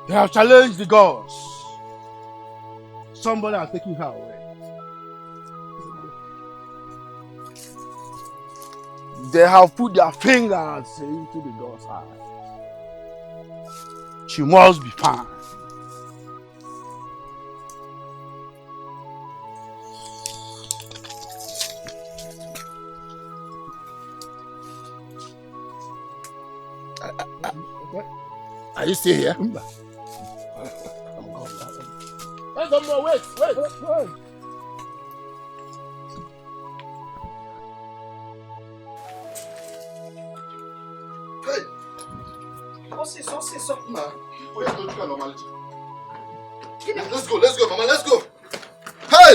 They have challenged the gods. Somebody has taken her away. They have put their fingers into the god's eye. She must be found. Are you still here? Wait, wait. Hey! What's this? Man, wait, don't you know, Alichi? Let's go, Mama, let's go! Hey!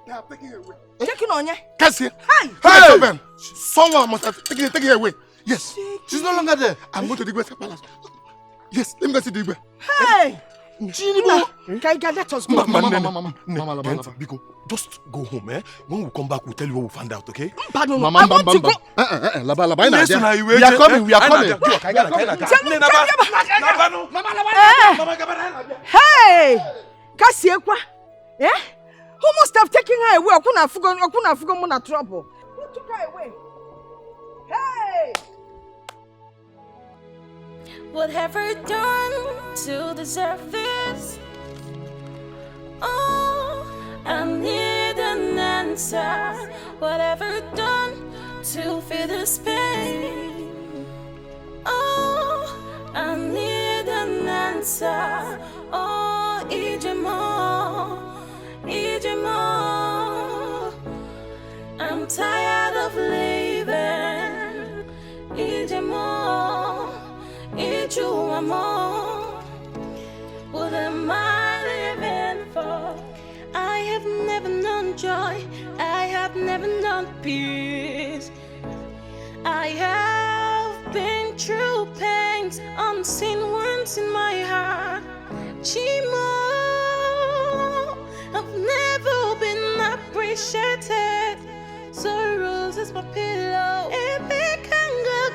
They are taking her away. Taking Onye? Cassie! Hey! Someone must have taken her away. Yes. She's no longer there. I'm going to the Igwe Palace. Yes, let me go see the Igwe. Hey! Chinibo! Let us go. Mama. Just go home, eh? When we come back, we'll tell you what we found out, okay? Pardon, I want to go. We are coming. Hey! Kasiekwa! Eh? Who must have taken her away? Okuna fugo muna trouble. Who took her away? Hey! What have I done to deserve this? Oh, I need an answer. What have I done to feel this pain? Oh, I need an answer. Oh, Ijemo. I'm tired of living. Ijemo. What am I living for? I have never known joy. I have never known peace. I have been through pains, unseen wounds in my heart. Chimo, I've never been appreciated. Sorrows is my pillow. Epic anger,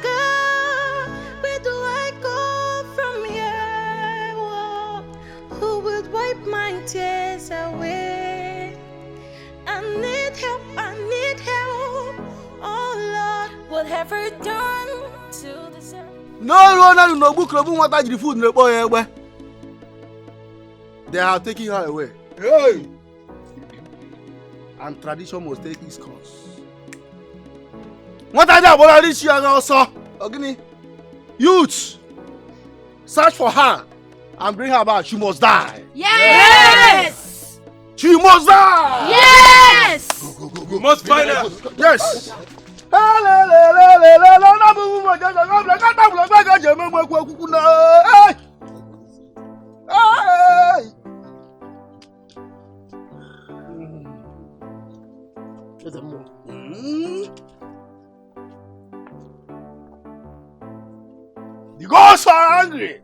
where do I go from here? Whoa. Who will wipe my tears away? I need help. Oh Lord, what have I done to deserve? No book what I did food in the boy. They are taking her away. Hey! And tradition must take its course. What are they about Alichi and also? Ogini? Youth! Search for her and bring her back. She must die. Yes! She must die! Yes! Go. Must find her. Yes! The gods are angry.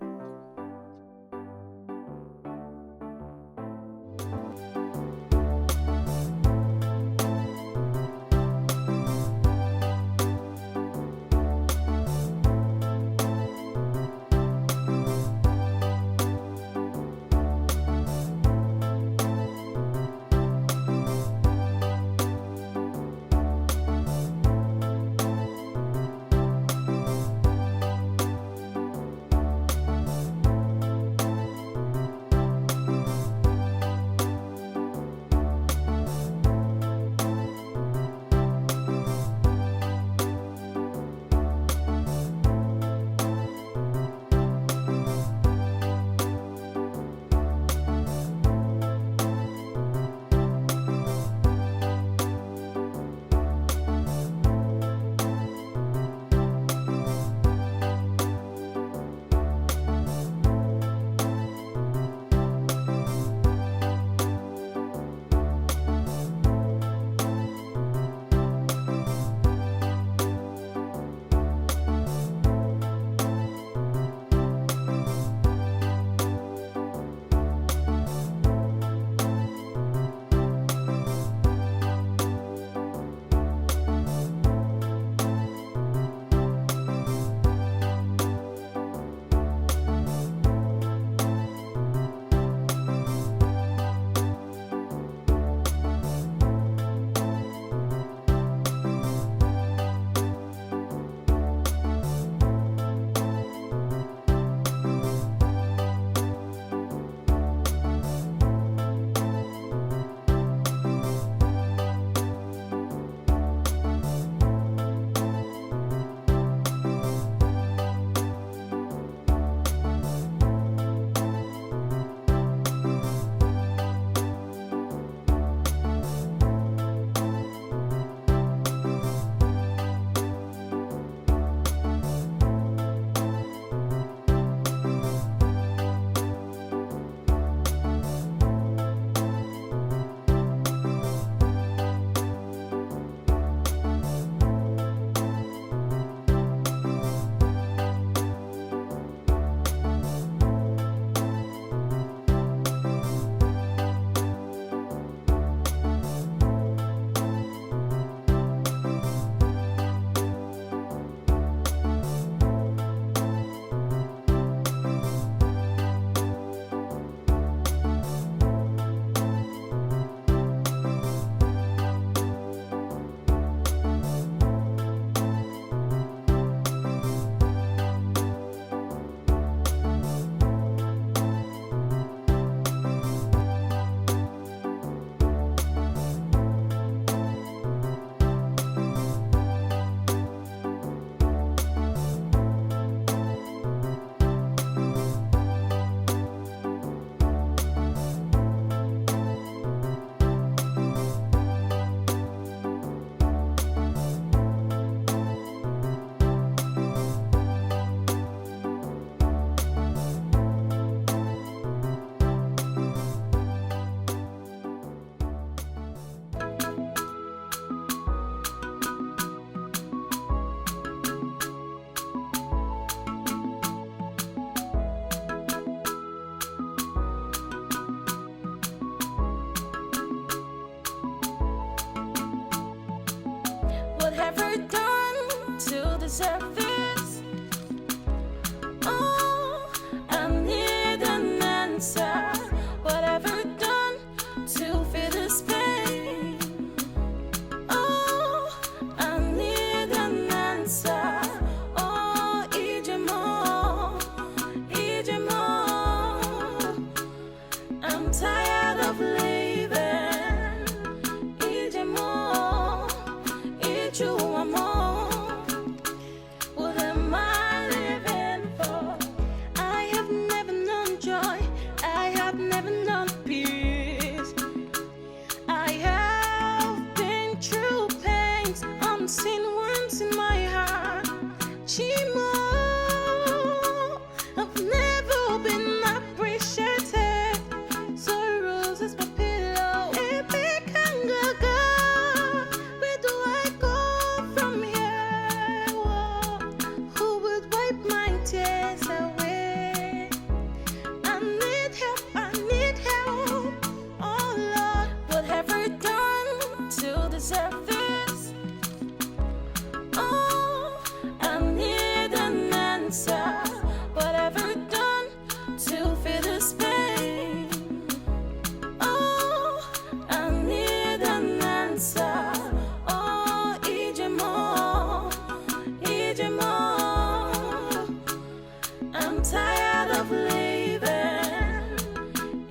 of leaving.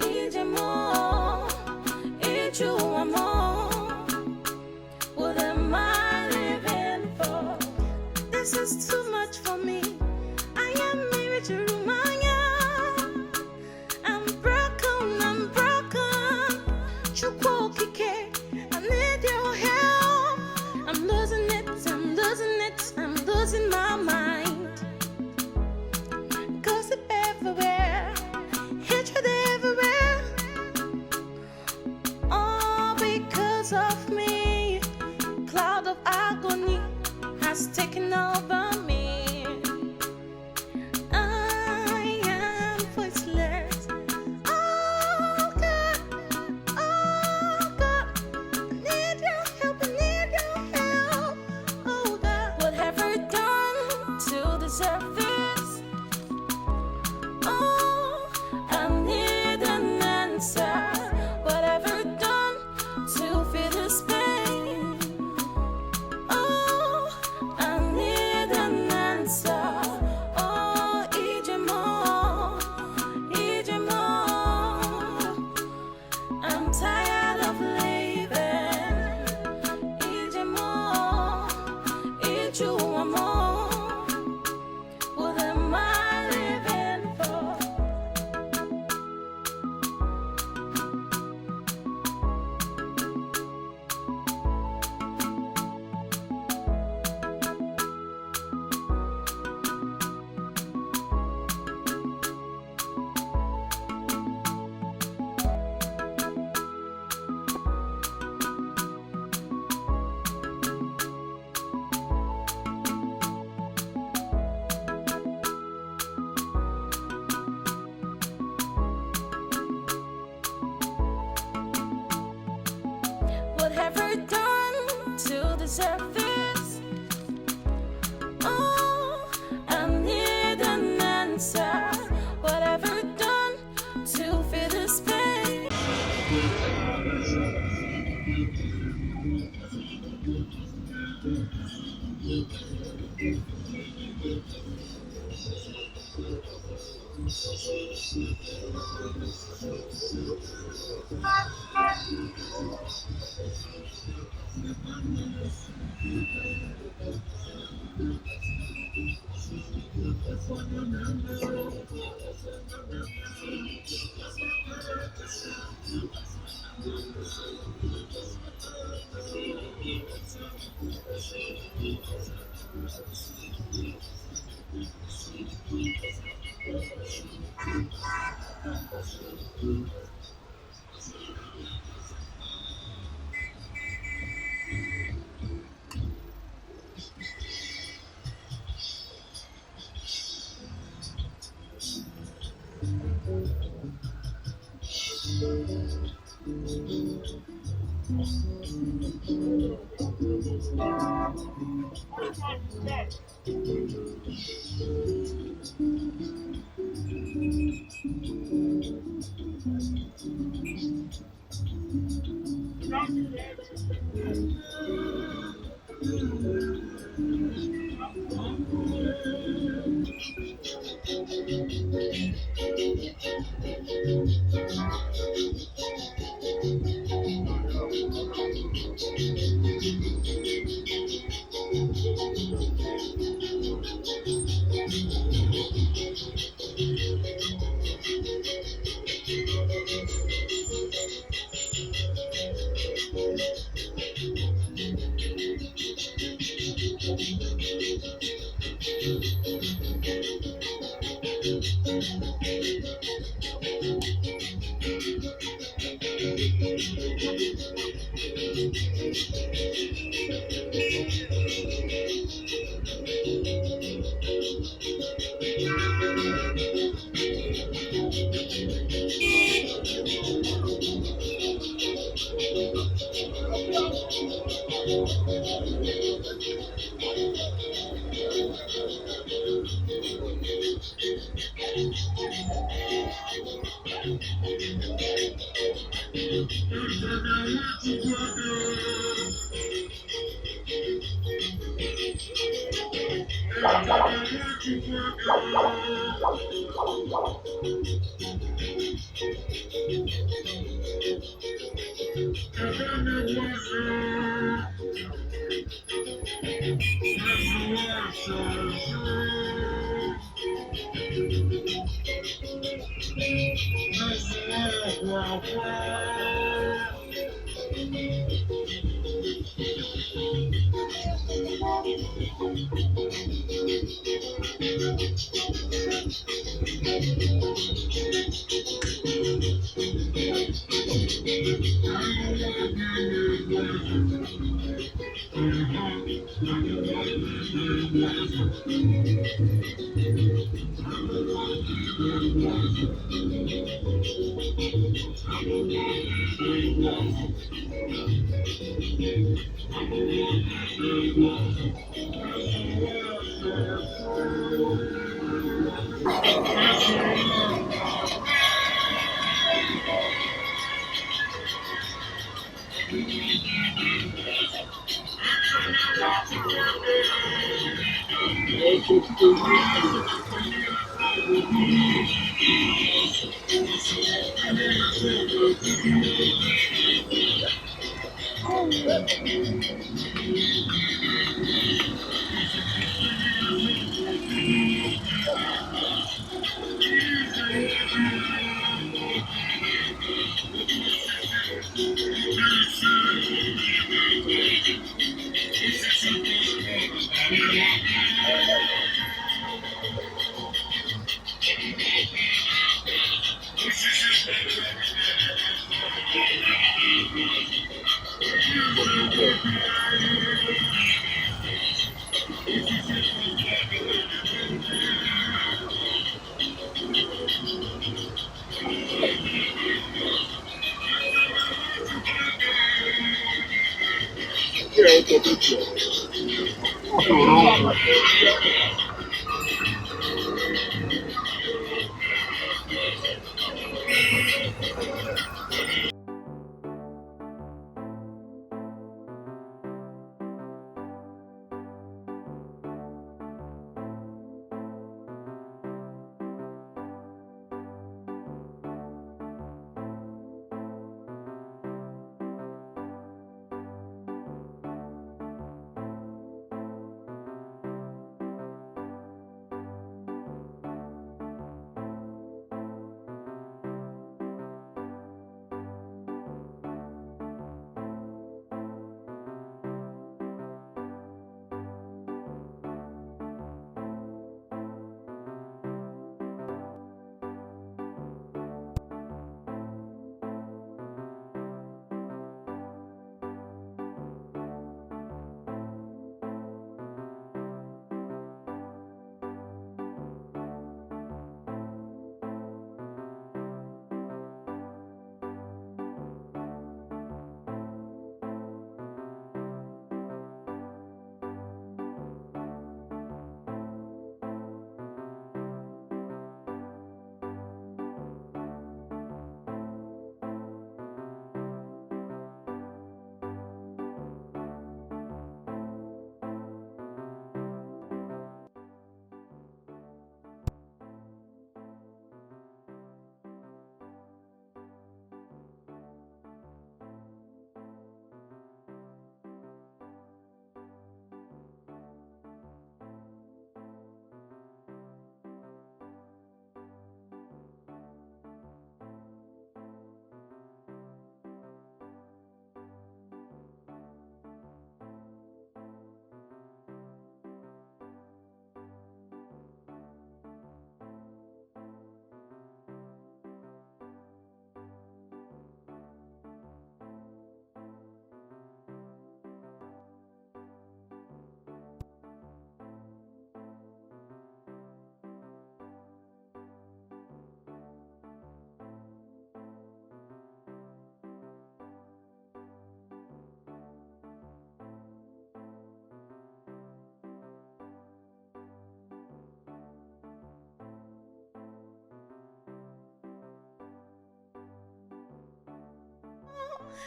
Need you more, need you more. What am I living for? This is too much for me. I am married to Romania. I'm broken, Chukokike, I need your help. I'm losing it, I'm losing my mind. Gossip everywhere, hatred everywhere. All because of me. Cloud of agony has taken over me. I am voiceless. Oh God, I need your help, Oh God, what have I done to deserve this? Oh, I need an answer. What have I done to feel this pain? Oh, I need an answer. Oh, Ijimo. I'm tired of living. Ijimo, what am I living for? What have I done to deserve this? Oh, I need an answer. What have I done to feel this pain?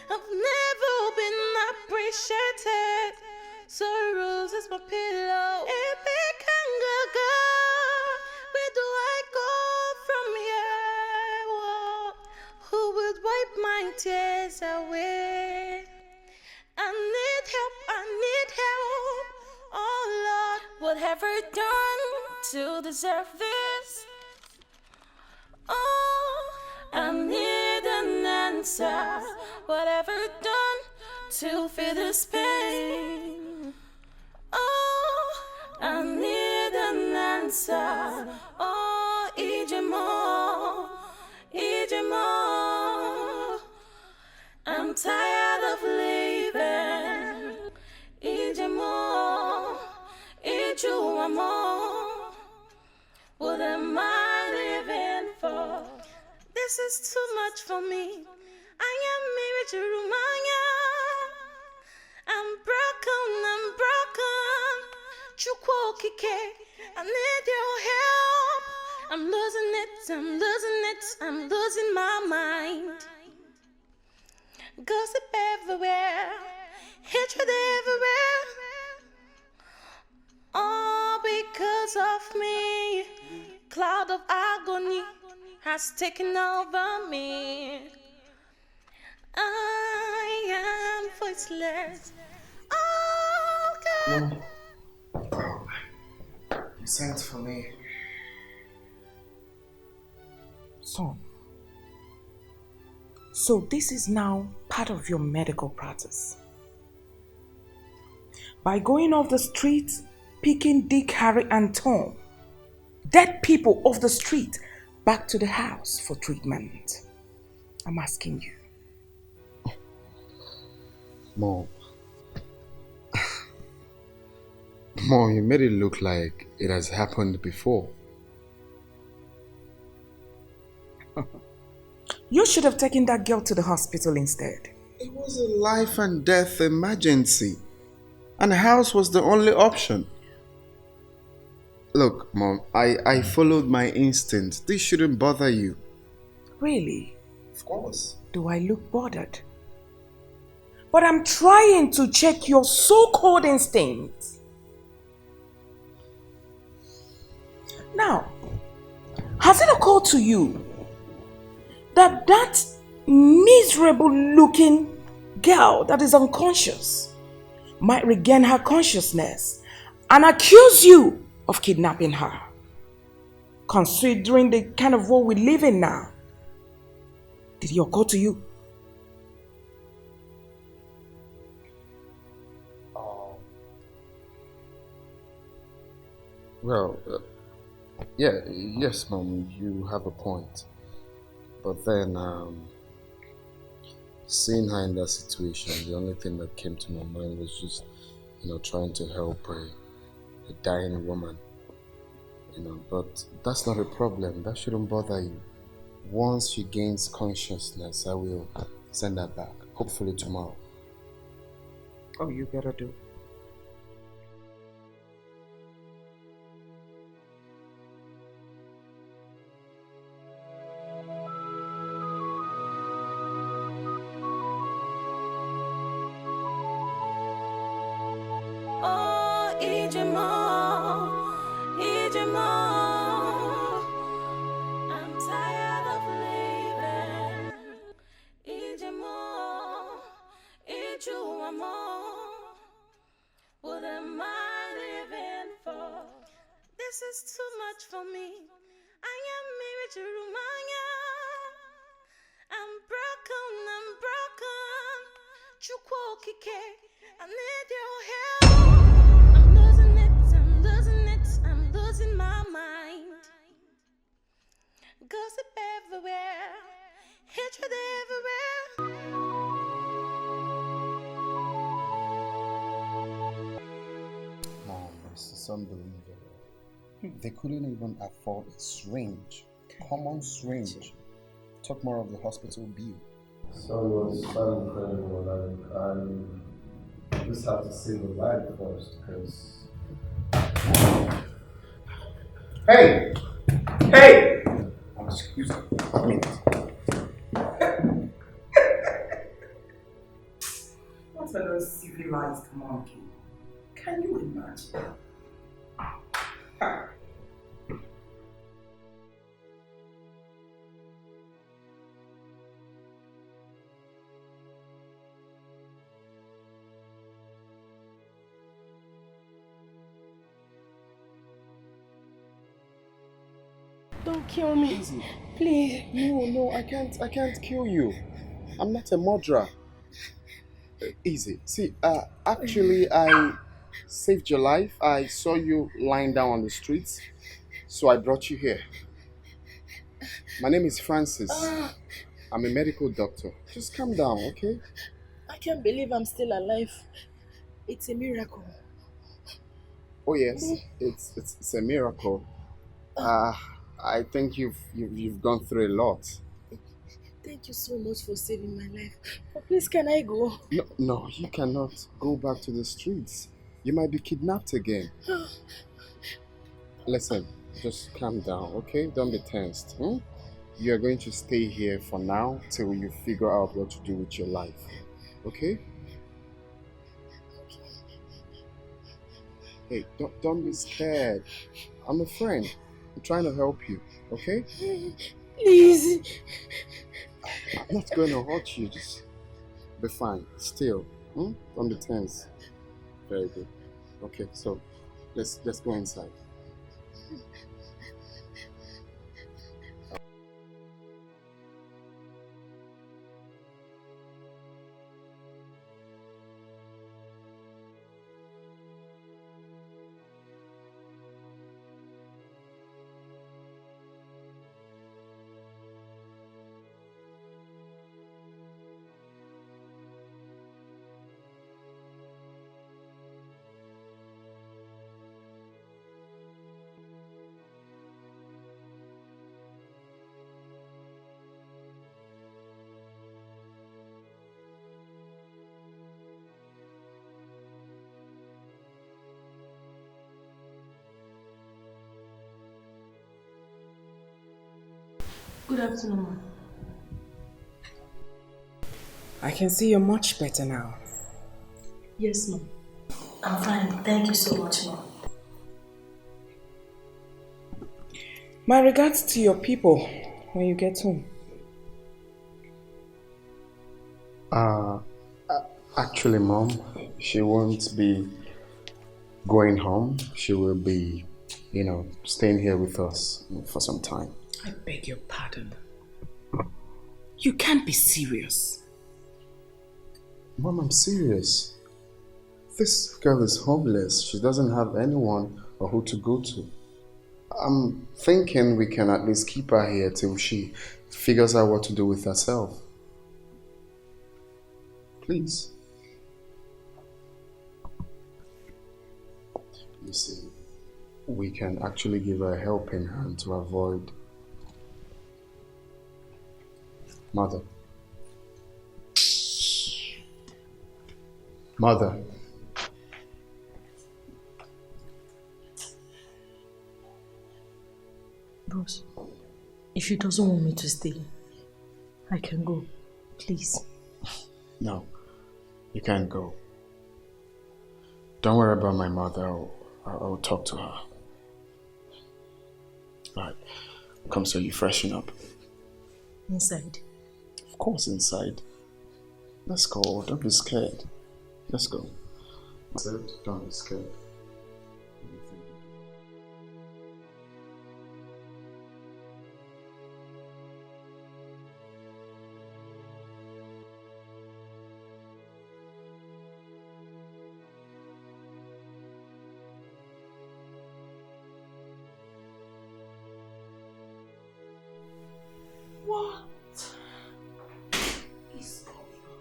I've never been appreciated. So roses my pillow. Epic anger, where do I go from here? crying tears away. I need help. Oh Lord, what have I done to deserve this? Oh, I need an answer. What have I done to feel this pain? Oh, I need an answer. Oh, Ijimo, Ijimo. I'm tired of living. Ijimo, Ijuamo. What am I living for? This is too much for me. I am married to Rumania. I'm broken. Chukwokike, I need your help. I'm losing my mind. Gossip everywhere, hatred everywhere. All because of me. Cloud of agony has taken over me. I am voiceless. Oh God. Oh, you sent for me. Son, so this is now part of your medical practice. By going off the street, picking Dick, Harry and Tom, dead people off the street, back to the house for treatment. I'm asking you. Mom. Mom, you made it look like it has happened before. You should have taken that girl to the hospital instead. It was a life and death emergency. And the house was the only option. Look, Mom, I followed my instinct. This shouldn't bother you. Really? Of course. Do I look bothered? But I'm trying to check your so-called instincts. Now, has it occurred to you that miserable looking girl that is unconscious might regain her consciousness and accuse you of kidnapping her? Considering the kind of world we live in now, did it occur to you? Well, yes, Mom, you have a point. But then, seeing her in that situation, the only thing that came to my mind was just, trying to help a dying woman. But that's not a problem. That shouldn't bother you. Once she gains consciousness, I will send her back. Hopefully tomorrow. Oh, you better do. Oh, Ijimo, Ijimo. I'm tired of living. Ijimo, Ijuamo. What am I living for? This is too much for me. I am married to Rumania. I'm broken. Chukwokike, I need your help. I'm losing my mind. Gossip everywhere, hatred everywhere. Mom, this is unbelievable. They couldn't even afford a syringe. Common syringe. Talk more of the hospital bill. So it was quite incredible. I just have to say goodbye first because. Hey! Excuse me. A minute. What an uncivilized monkey. Can you imagine? Don't kill me. Easy. Please. No, I can't kill you. I'm not a murderer. Easy. See, actually, I saved your life. I saw you lying down on the streets, so I brought you here. My name is Francis. I'm a medical doctor. Just calm down, okay? I can't believe I'm still alive. It's a miracle. Oh yes, it's a miracle. I think you've gone through a lot. Thank you so much for saving my life. But please, can I go? No, you cannot go back to the streets. You might be kidnapped again. Listen, just calm down, okay? Don't be tensed. You are going to stay here for now till you figure out what to do with your life. Okay? Hey, don't be scared. I'm a friend. I'm trying to help you, okay? Please. I'm not going to hurt you. Just be fine. Still. Don't be tense. Very good. Okay, so let's go inside. Good afternoon, ma'am. I can see you're much better now. Yes, ma'am. I'm fine. Thank you so much, ma'am. My regards to your people when you get home. Actually, Mom, she won't be going home. She will be, staying here with us for some time. I beg your pardon. You can't be serious. Mom, I'm serious. This girl is homeless. She doesn't have anyone or who to go to. I'm thinking we can at least keep her here till she figures out what to do with herself. Please. You see, we can actually give her a helping hand to avoid... Mother. Bros, if she doesn't want me to stay, I can go. Please. No, you can't go. Don't worry about my mother. I'll talk to her. Alright, come so you freshen up. Inside? Of course, inside. Let's go. Don't be scared. Let's go. I said, don't be scared. What is going on?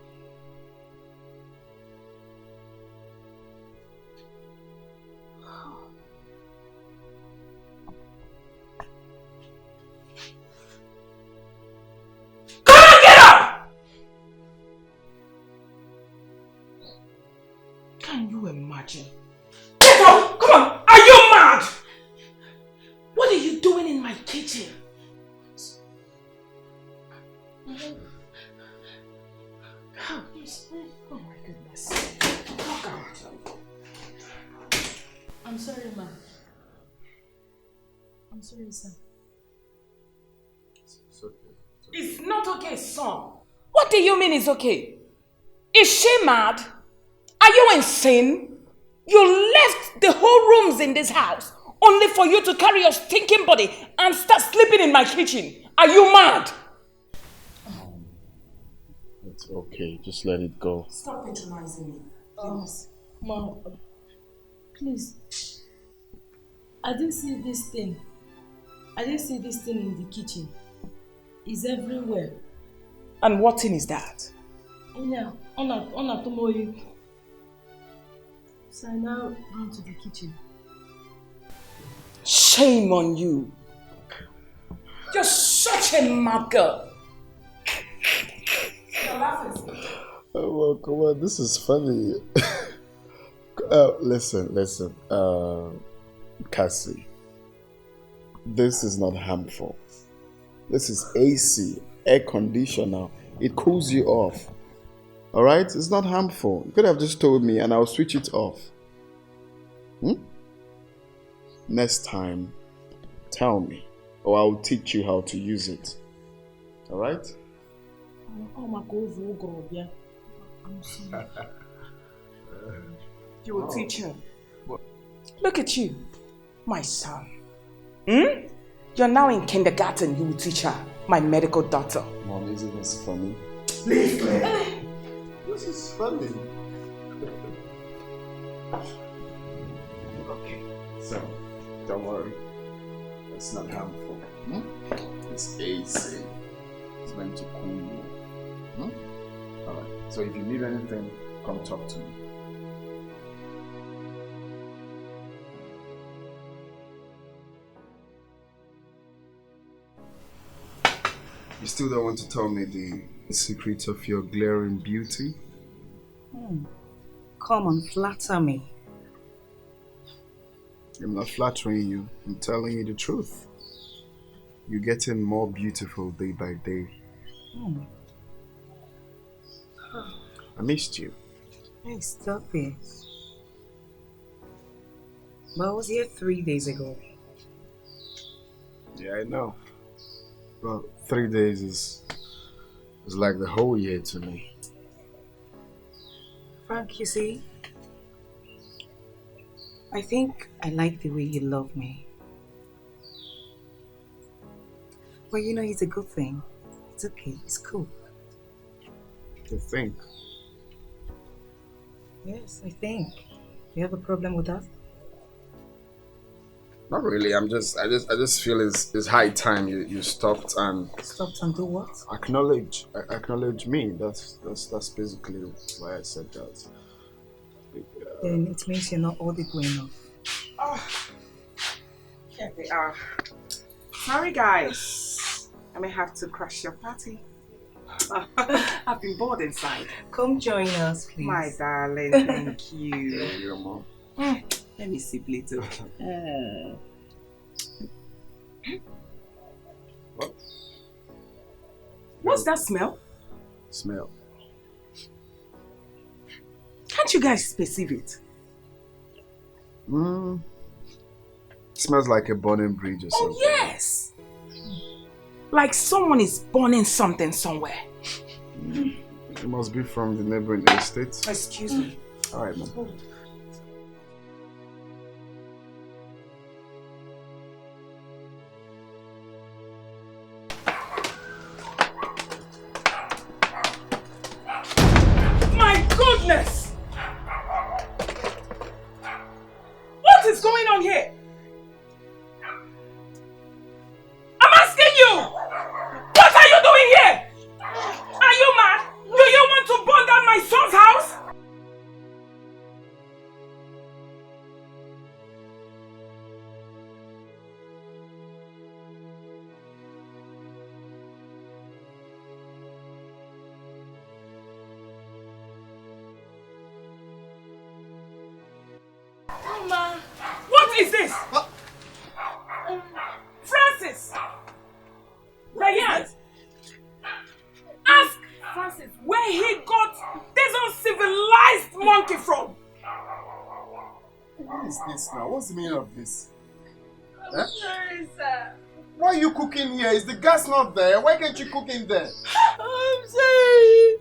Can you imagine? Get up! Come on! Are you mad? What are you doing in my kitchen? Oh my goodness. Oh God. I'm sorry, ma'am. I'm sorry, sir. It's okay. It's not okay, son. What do you mean it's okay? Is she mad? Are you insane? You left the whole rooms in this house only for you to carry your stinking body and start sleeping in my kitchen. Are you mad? It's okay. Just let it go. Stop patronizing me. Ma, please. I didn't see this thing. I didn't see this thing in the kitchen. It's everywhere. And what thing is that? Yeah, Onny told you. So I now run to the kitchen. Shame on you. You're such a mad girl. You're laughing. Oh, well, come on. This is funny. Listen. Cassie. This is not harmful. This is AC, air conditioner. It cools you off. Alright? It's not harmful. You could have just told me and I'll switch it off. Next time, tell me, or I'll teach you how to use it. Alright? You will teach her. Look at you, my son. You're now in kindergarten. You will teach her, my medical daughter. Mom, isn't this funny? Leave me. This is funny. Okay. So, don't worry. It's not harmful. It's AC. It's meant to cool you. Alright. So if you need anything, come talk to me. You still don't want to tell me the secret of your glaring beauty? Come and flatter me. I'm not flattering you. I'm telling you the truth. You're getting more beautiful day by day. I missed you. Hey, stop it. But I was here 3 days ago. Yeah, I know. Well, 3 days is like the whole year to me. Frank, you see, I think I like the way you love me. But you know, it's a good thing. It's okay, it's cool. You think? Yes, I think. You have a problem with that? Not really. I just feel it's high time you stopped and Do what? acknowledge me. That's basically why I said that. Then it means you're not audible enough. Oh, here they are. Sorry, guys. I may have to crash your party. I've been bored inside. Come join us, please. My darling, thank you. Yeah, your mom. Let me see, please. What? What's that smell? Smell. Can't you guys perceive it? Smells like a burning bridge or something. Oh, yes! Like someone is burning something somewhere. It must be from the neighboring estate. Excuse me. Alright, ma'am. My goodness! What is going on here? I'm asking you! What are you doing here? Are you mad? Do you want to burn down my son's house? Ma. What is this? Francis! Diane! Ask Francis where he got this uncivilized monkey from. What is this now? What's the meaning of this? I'm sorry, sir. Why are you cooking here? Is the gas not there? Why can't you cook in there? I'm sorry.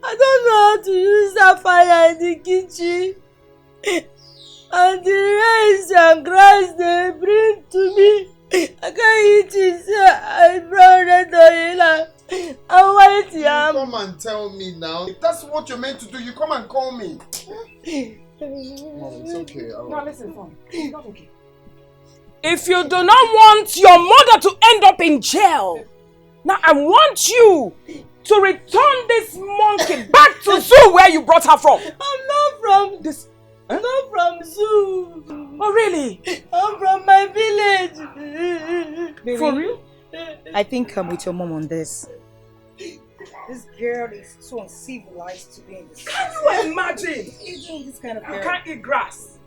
I don't know how to use that fire in the kitchen. I and the rice and grass they bring to me, I can't eat it. I brown red oil and white yam. Come and tell me now. If that's what you're meant to do, you come and call me. Mom, it's okay. Now listen, Mom. It's not okay. If you do not want your mother to end up in jail, now I want you to return this monkey back to zoo where you brought her from. I'm not from this. I'm not from zoo. Oh really? I'm from my village. Baby, For real? I think I'm with your mom on this. This girl is so uncivilized to be in this. Can you imagine? Eating this kind of You girl. can't eat grass.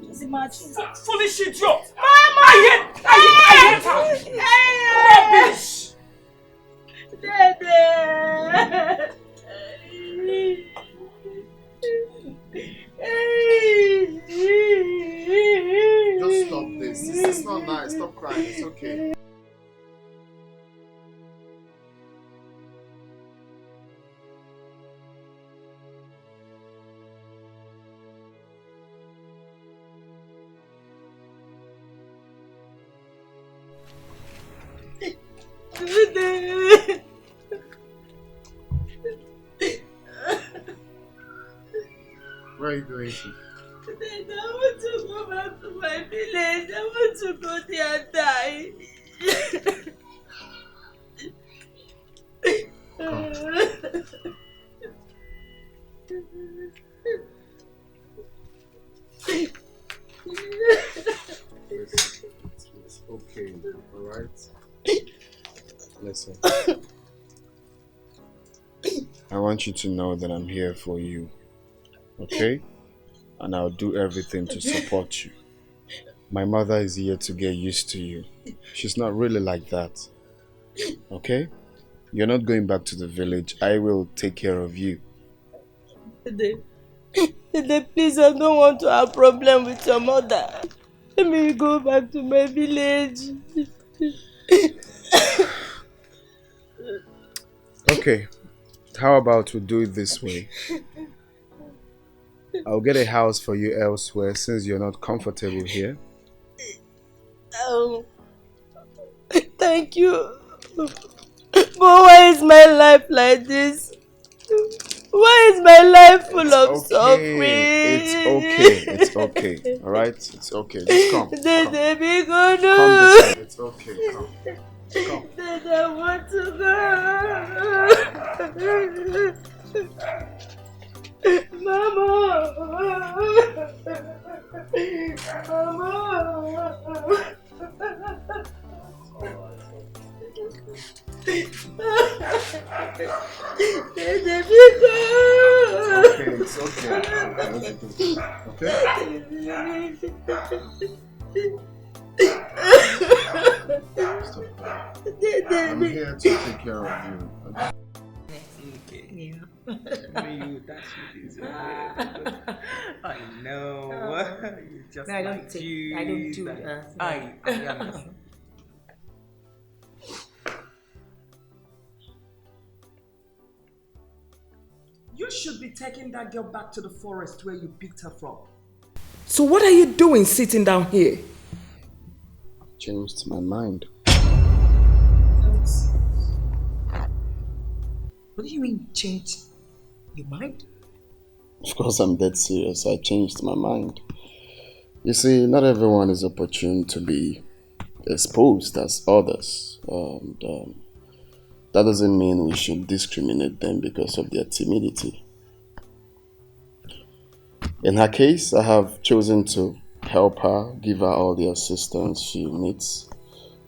Just imagine. Foolish idiot! Mama! I hate her! Rubbish! Just stop this. This is not nice. Stop crying. It's okay. Where are you going to? I want to go back to my village. I want to go there and die. It's okay, alright? Listen. I want you to know that I'm here for you. Okay? And I'll do everything to support you. My mother is here to get used to you. She's not really like that. Okay? You're not going back to the village. I will take care of you. Dede, please, I don't want to have a problem with your mother. Let me go back to my village. Okay. How about we do it this way? I'll get a house for you elsewhere since you're not comfortable here. Thank you. But why is my life like this? Why is my life full of suffering? It's okay. Alright? It's okay. Just come. Come this way. It's okay. Come. Dad, I want to go. Mama. It's okay. I'm here to take care of you. I know. You just I don't do that. I understand. You should be taking that girl back to the forest where you picked her from. So what are you doing sitting down here? Changed my mind. What do you mean change your mind? Of course, I'm dead serious. I changed my mind. You see, not everyone is opportune to be exposed as others. And that doesn't mean we should discriminate them because of their timidity. In her case, I have chosen to help her, give her all the assistance she needs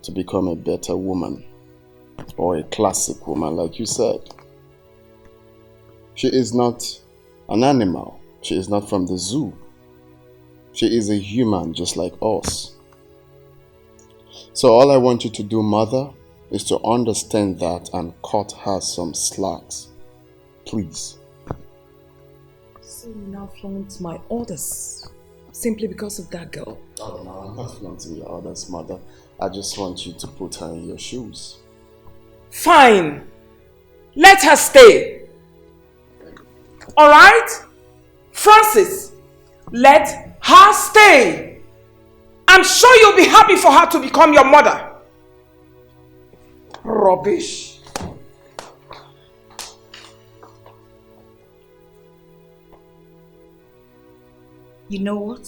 to become a better woman, or a classic woman, like you said. She is not an animal. She is not from the zoo. She is a human just like us. So all I want you to do, Mother, is to understand that and cut her some slacks. Please. So you now flaunt my orders simply because of that girl? Oh no, I'm not flaunting your orders, Mother. I just want you to put her in your shoes. Fine. Let her stay. Alright? Francis, let her stay. I'm sure you'll be happy for her to become your mother. Rubbish. You know what?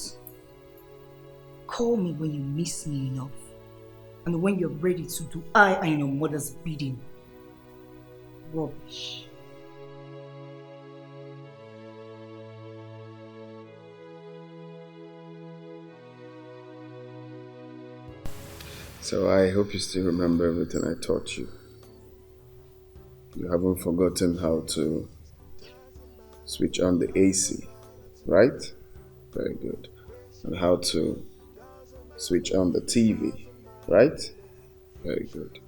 Call me when you miss me enough. And when you're ready to do I and your mother's bidding. Rubbish. So I hope you still remember everything I taught you. You haven't forgotten how to switch on the AC, right? Very good. And how to switch on the TV, right? Very good.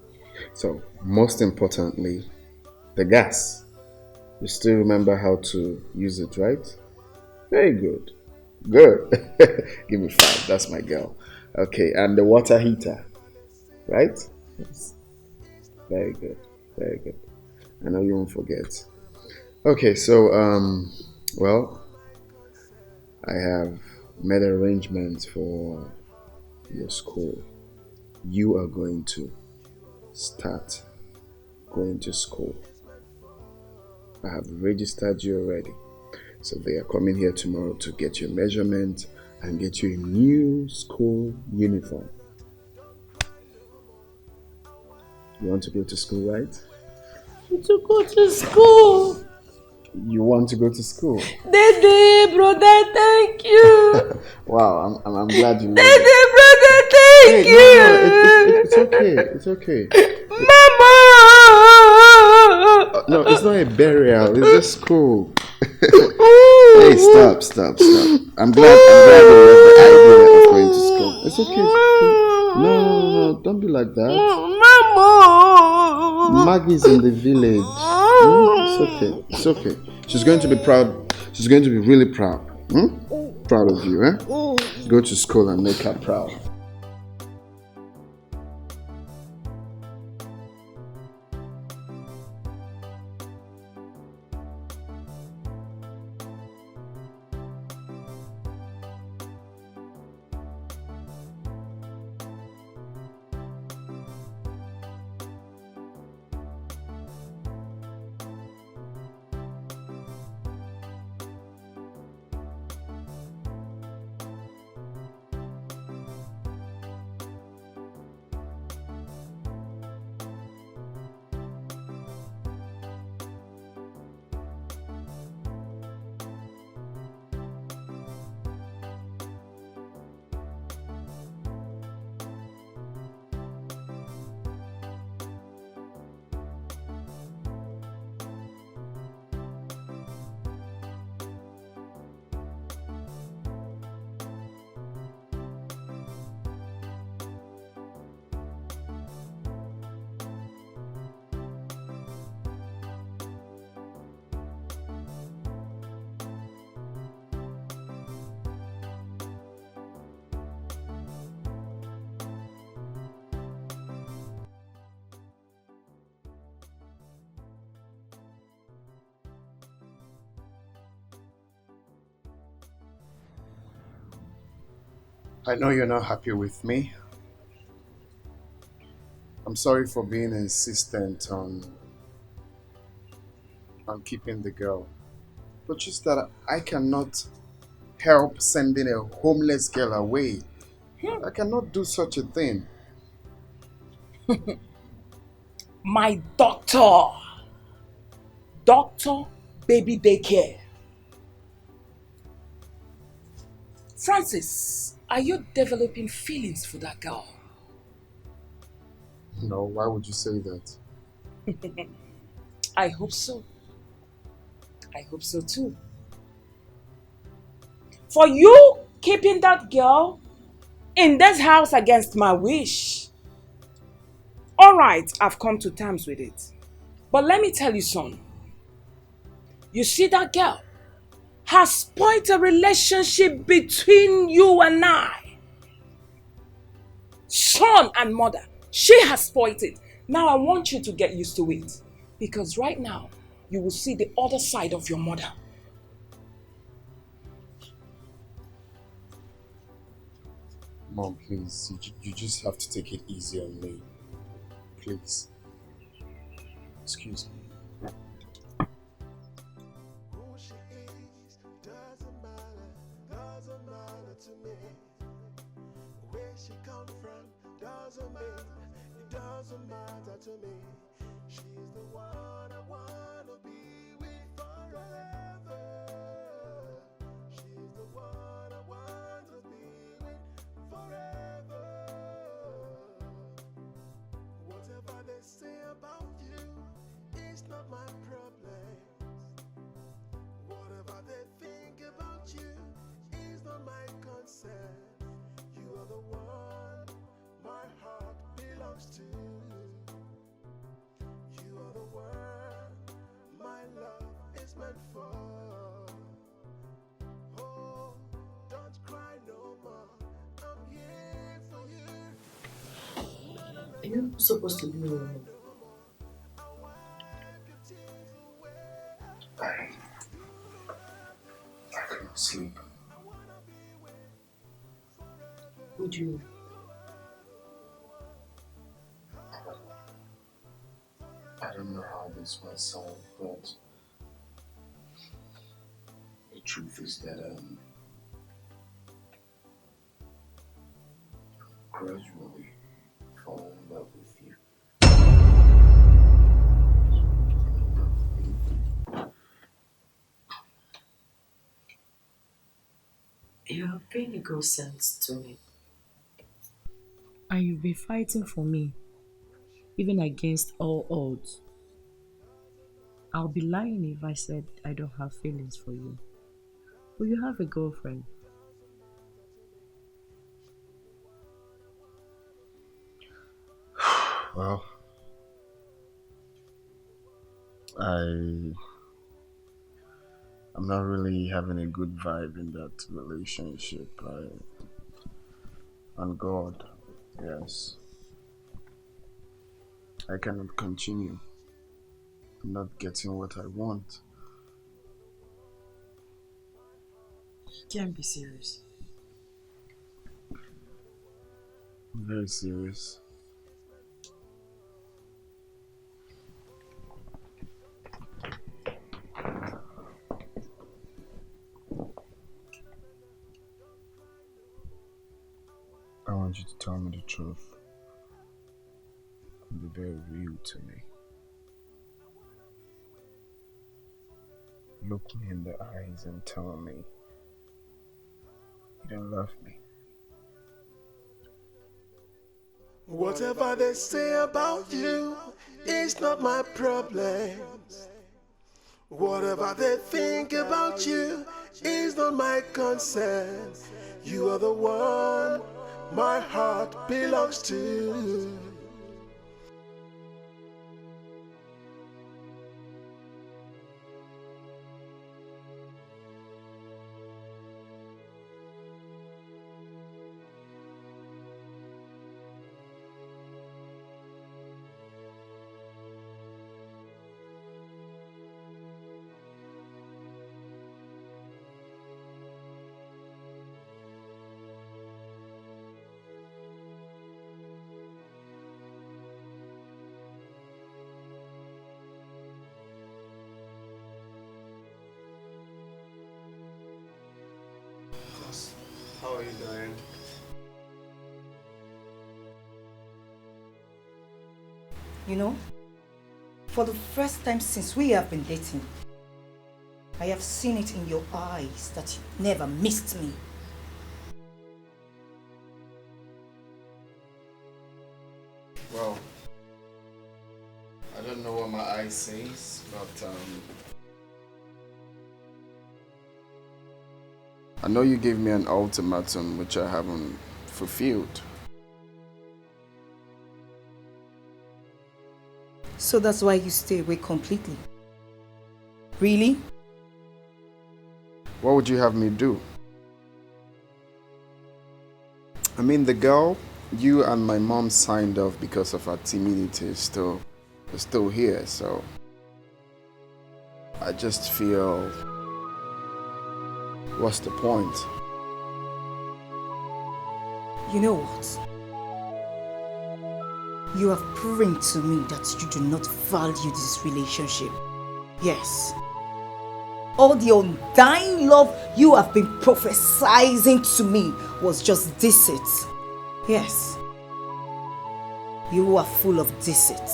So, most importantly, the gas. You still remember how to use it, right? Very good. Good. Give me 5. That's my girl. Okay, and the water heater, right? Yes. Very good. Very good. I know you won't forget. Okay, so, well, I have made arrangements for your school. You are going to start going to school. I have registered you already. So they are coming here tomorrow to get your measurement and get you a new school uniform. You want to go to school, right? To go to school. You want to go to school? Dede, brother, thank you. Wow, I'm glad you know. Dede, brother, thank you. No, it's okay. It's okay. Mama. No, it's not a burial. It's just school. Hey, stop. I'm glad you love the idea of going to school. It's okay. No, don't be like that. Mama. Maggie's in the village. It's okay. She's going to be proud. She's going to be really proud. Proud of you, eh? Go to school and make her proud. I know you're not happy with me. I'm sorry for being insistent on keeping the girl. But just that I cannot help sending a homeless girl away. I cannot do such a thing. My doctor, baby daycare. Francis, are you developing feelings for that girl? No, why would you say that? I hope so. I hope so too. For you keeping that girl in this house against my wish. Alright, I've come to terms with it. But let me tell you, son. You see that girl has spoiled a relationship between you and I. Son and mother. She has spoiled it. Now I want you to get used to it. Because right now, you will see the other side of your mother. Mom, please, you just have to take it easy on me. Please. Excuse me. Who she is doesn't matter to me. Where she come from doesn't matter to me. She's the one I wanna be with forever. She's the one I want to be with forever. Whatever they say about you, it's not my problem. Whatever they think about you, is not my concern. You are the one my heart belongs to. You are the one my love is meant for. Oh, don't cry no more. I'm here for you. Are you supposed to be alone? I couldn't sleep. Would you? I don't know how this might sound, but the truth is that gradually falling in love with you. You have been a godsend to me. And you've been fighting for me, even against all odds. I'll be lying if I said I don't have feelings for you. But you have a girlfriend. Well, I'm not really having a good vibe in that relationship. On God, yes. I cannot continue. I'm not getting what I want. You can't be serious. I'm very serious. I want you to tell me the truth. Be very real to me. Look me in the eyes and tell me you don't love me. Whatever they say about you, it's not my problem. Whatever they think about you, is not my concern. You are the one my heart belongs to. How are you doing? You know, for the first time since we have been dating, I have seen it in your eyes that you never missed me. Well, I don't know what my eye says, but I know you gave me an ultimatum which I haven't fulfilled. So that's why you stay away completely. Really? What would you have me do? I mean, the girl you and my mom signed off because of her timidity is still here, so I just feel, what's the point? You know what? You have proven to me that you do not value this relationship. Yes. All the undying love you have been prophesizing to me was just deceit. Yes. You are full of deceit.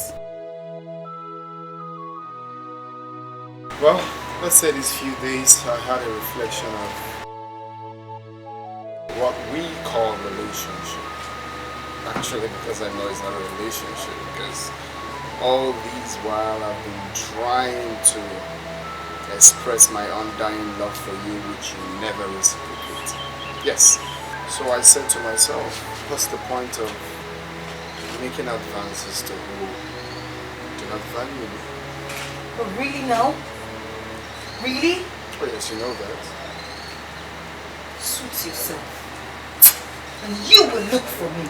Well, let's say these few days I had a reflection of what we call relationship. Actually, because I know it's not a relationship, because all these while I've been trying to express my undying love for you, which you never reciprocate. Yes. So I said to myself, what's the point of making advances to who do not value me? But really now? Really? Oh yes, you know that. Suit yourself. And you will look for me.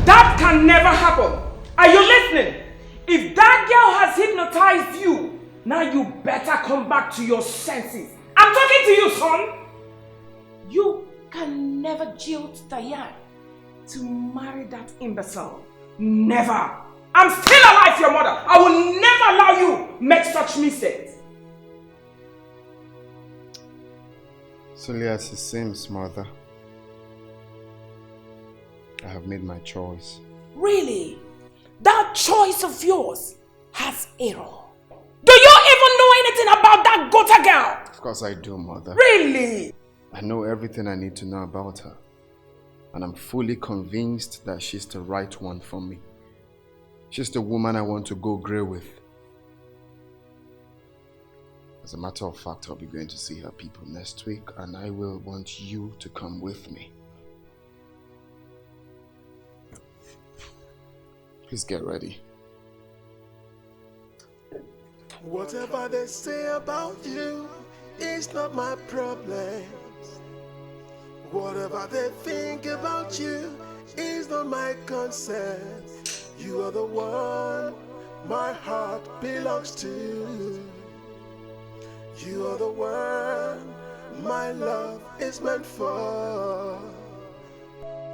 That can never happen. Are you listening? If that girl has hypnotized you, now you better come back to your senses. I'm talking to you, son. You can never jilt Diane to marry that imbecile. Never. I'm still alive, your mother. I will never allow you make such mistakes. Solely as it seems, mother, I have made my choice. Really? That choice of yours has error. Do you even know anything about that gutter girl? Of course I do, mother. Really? I know everything I need to know about her. And I'm fully convinced that she's the right one for me. She's the woman I want to go grey with. As a matter of fact, I'll be going to see her people next week, and I will want you to come with me. Please get ready. Whatever they say about you is not my problem. Whatever they think about you is not my concern. You are the one my heart belongs to. You are the one my love is meant for.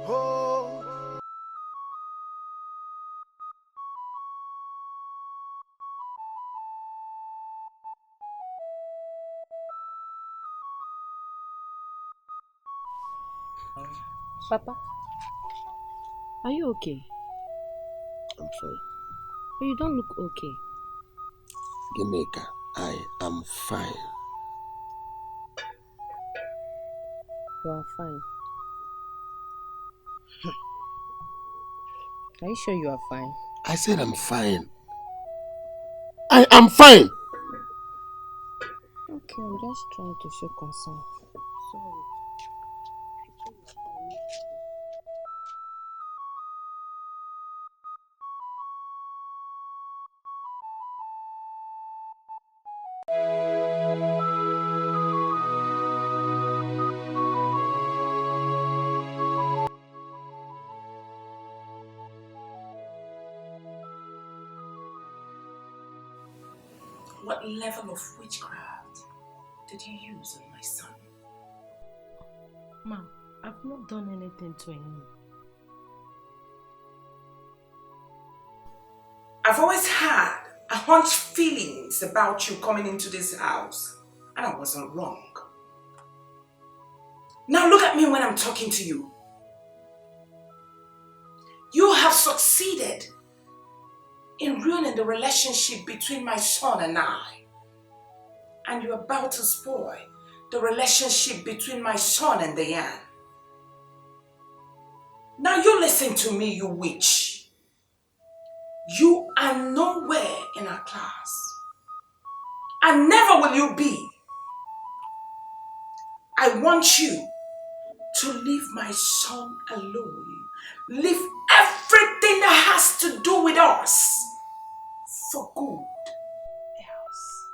Oh. Papa, are you okay? I'm fine. But you don't look okay. Gimeka, I am fine. You are fine. Are you sure you are fine? I said I'm fine. I am fine. Okay, I'm just trying to show concern. Sorry. What level of witchcraft did you use on my son? Ma, I've not done anything to him. I've always had a hunch feelings about you coming into this house, and I wasn't wrong. Now look at me when I'm talking to you. You have succeeded in ruining the relationship between my son and I. And you're about to spoil the relationship between my son and Diane. Now you listen to me, you witch. You are nowhere in our class. And never will you be. I want you to leave my son alone. Leave everything that has to do with us for good. Else.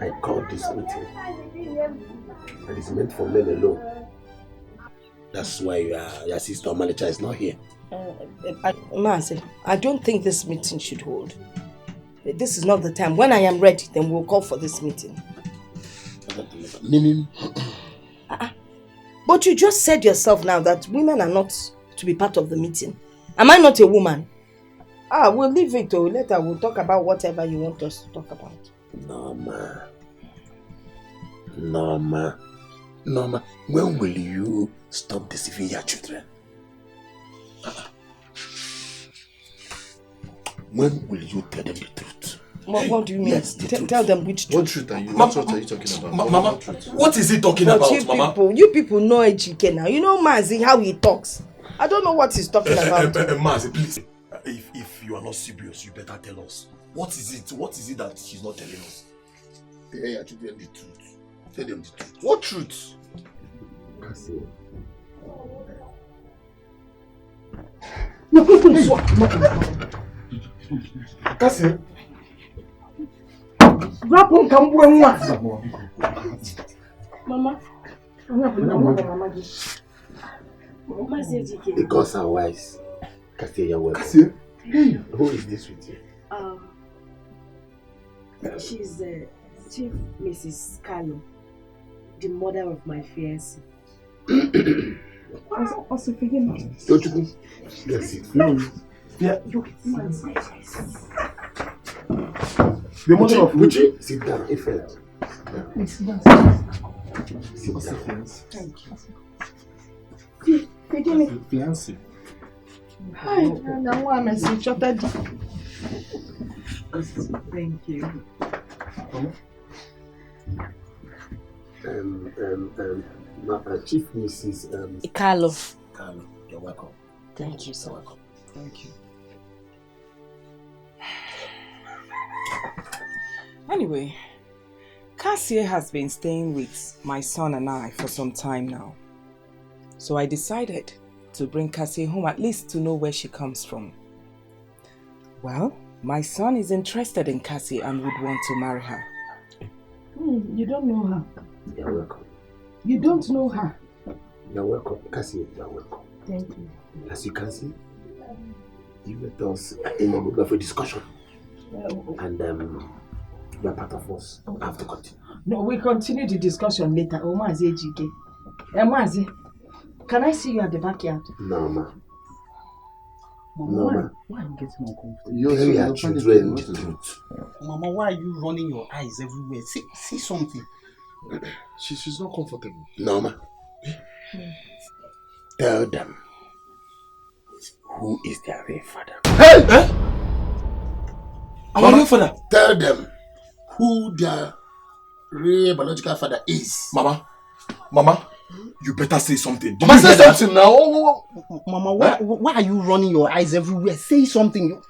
I called this meeting. It is meant for men alone. That's why your sister Alichi is not here. Mazi, I don't think this meeting should hold. This is not the time. When I am ready, then we'll call for this meeting. Meaning? But you just said yourself now that women are not to be part of the meeting. Am I not a woman? We'll leave it though. Later we'll talk about whatever you want us to talk about. Norma, when will you stop deceiving your children? When will you tell them the truth? What do you mean? Yes, tell them which truth. What truth are you? What truth are you talking about? Mama, what is he talking about, Mama? You people know Ejike now. You know Mazi, how he talks. I don't know what he's talking about. Mazi, please. If you are not serious, you better tell us. What is it? What is it that he's not telling us? Tell your children the truth. Tell them the truth. What truth? Kasi. Rapon kambu enwa. Mama. The gods are wise. Kasi, you're welcome. Who is this with you? She's Chief Mrs. Carlo, the mother of my fiancé. Also forgive me. Don't you? Yes, no. Yeah. The mother of Uchi? Sit down, Ifel. Sit down. Thank you. Forgive me. Fiancé. Hi, now I'm a shorted. Thank you. Chief Mrs. Carlo, you're welcome. Thank you, sir. Welcome. Thank you. Anyway, Cassie has been staying with my son and I for some time now. So I decided to bring Cassie home at least to know where she comes from. Well, my son is interested in Cassie and would want to marry her. You don't know her. You're welcome. You don't know her. You're welcome. Cassie, you're welcome. Thank you. As you can see, you met us in the middle of a discussion. And you're part of us. I have to continue. No, we continue the discussion later. Mazi Ejike. Mazi, can I see you at the backyard? No, ma. Mama, why are you getting uncomfortable? Your children the truth. Mama, why are you running your eyes everywhere? See something. She's not comfortable. No, ma. Tell them who is their real father. Hey! Our real father? Tell them who their real biological father is. Mama, you better say something. Mama, say something now. Mama, why are you running your eyes everywhere? Say something.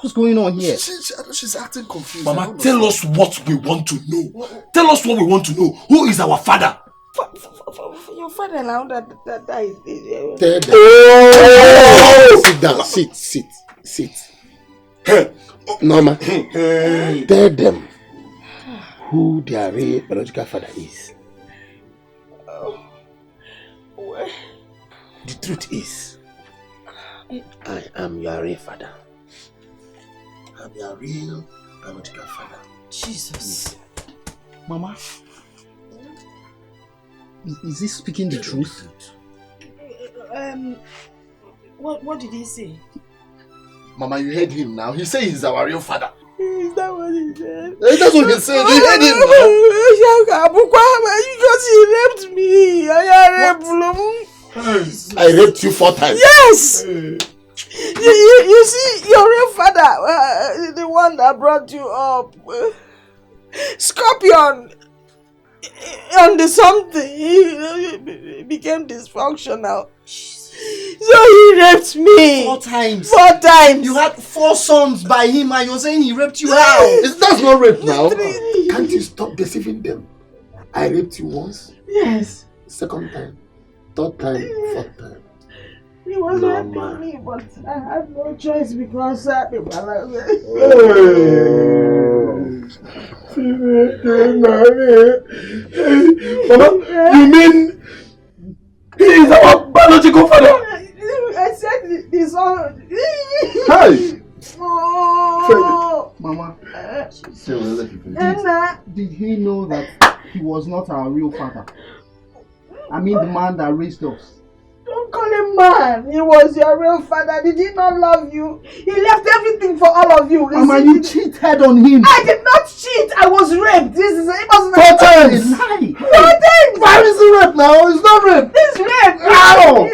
What's going on here? She's acting confused. Mama, tell us what we want to know. Tell us what we want to know. Who is our father? Your father now that is. Tell them. Oh! Sit down. Sit. Hey. Norma. Hey. Tell them who their real biological father is. The truth is, I am your real father. I'm your real biological father. Jesus. Mama, is he speaking the truth? What did he say? Mama, you heard him now. He said he's our real father. Is that what he said? That's what he said. You heard him now. Because he raped me. I raped you 4 times. Yes! You see, your real father, the one that brought you up, Scorpion, on the something, he became dysfunctional. So he raped me. 4 times. 4 times. You had 4 sons by him and you're saying he raped you how? That's not rape now. Can't you stop deceiving them? I raped you once. Yes. 2nd time. 3rd time. 4th time. He was raping me, but I had no choice because Mama, you mean he is our biological father? I said this all. Hey! Oh. Mama, did he know that he was not our real father? I mean the man that raised us. Don't call him man. He was your real father. Did he not love you? He left everything for all of you. Mama, you cheated on him. I did not cheat. I was raped. It wasn't a lie. Why is it rape now? It's not rape. It's rape. How?